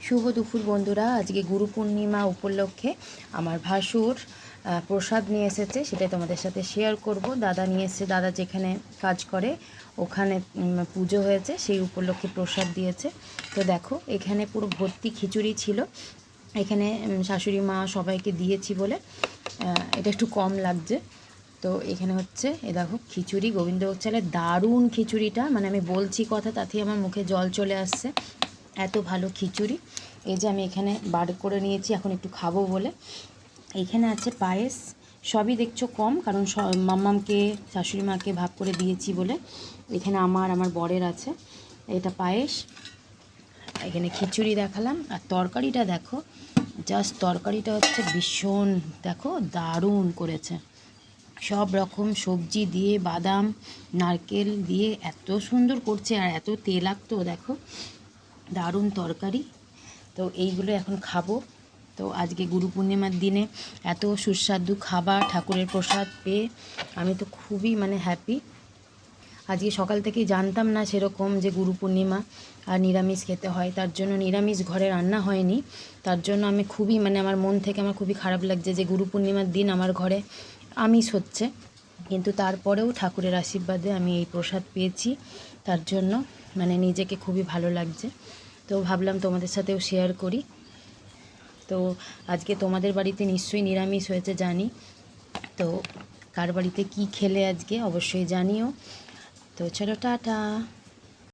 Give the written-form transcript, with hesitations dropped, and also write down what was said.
শুভ দুপুর বন্ধুরা। আজকে গুরু পূর্ণিমা উপলক্ষে আমার ভাসুর প্রসাদ নিয়ে এসেছে, সেটাই তোমাদের সাথে শেয়ার করব। দাদা নিয়ে এসেছে, দাদা যেখানে কাজ করে ওখানে পুজো হয়েছে, সেই উপলক্ষে প্রসাদ দিয়েছে। তো দেখো এখানে পুরো ভর্তি খিচুড়ি ছিল। এখানে শাশুড়ি মা সবাইকে দিয়েছি বলে এটা একটু কম লাগছে। তো এখানে হচ্ছে এ দেখো খিচুড়ি, গোবিন্দভোগ চালের দারুণ খিচুড়িটা, মানে আমি বলছি কথা তাতেই আমার মুখে জল চলে আসছে, এত ভালো খিচুড়ি। এই যে আমি এখানে বার করে নিয়েছি এখন একটু খাবো বলে। এইখানে আছে পায়েস, সবই দেখছো কম, কারণ মাম্মামকে শাশুড়ি মাকে ভাগ করে দিয়েছি বলে। এখানে আমার বরের আছে এটা পায়েস। এখানে খিচুড়ি দেখালাম, আর তরকারিটা দেখো, জাস্ট তরকারিটা হচ্ছে ভীষণ, দেখো দারুণ করেছে। সব রকম সবজি দিয়ে, বাদাম নারকেল দিয়ে এত সুন্দর করছে, আর এত তেলাক্ত, দেখো দারুণ তরকারি। তো এইগুলো এখন খাবো। তো আজকে গুরু পূর্ণিমার দিনে এত সুস্বাদু খাবার, ঠাকুরের প্রসাদ পেয়ে আমি তো খুবই হ্যাপি। আজকে সকাল থেকেই জানতাম না সেরকম যে গুরু পূর্ণিমা আর নিরামিষ খেতে হয়, তার জন্য নিরামিষ ঘরে রান্না হয়নি। তার জন্য আমি খুবই আমার মন থেকে আমার খুবই খারাপ লাগছে যে গুরু পূর্ণিমার দিন আমার ঘরে আমিষ হচ্ছে, কিন্তু তারপরেও ঠাকুরের আশীর্বাদে আমি এই প্রসাদ পেয়েছি। তার জন্য নিজেকে খুবই ভালো লাগছে। তো ভাবলাম তোমাদের সাথেও শেয়ার করি। তো আজকে তোমাদের বাড়িতে নিশ্চয়ই নিরামিষ হয়েছে জানি, তো কার বাড়িতে কী খেলে আজকে অবশ্যই জানিও। তো চলো টাটা।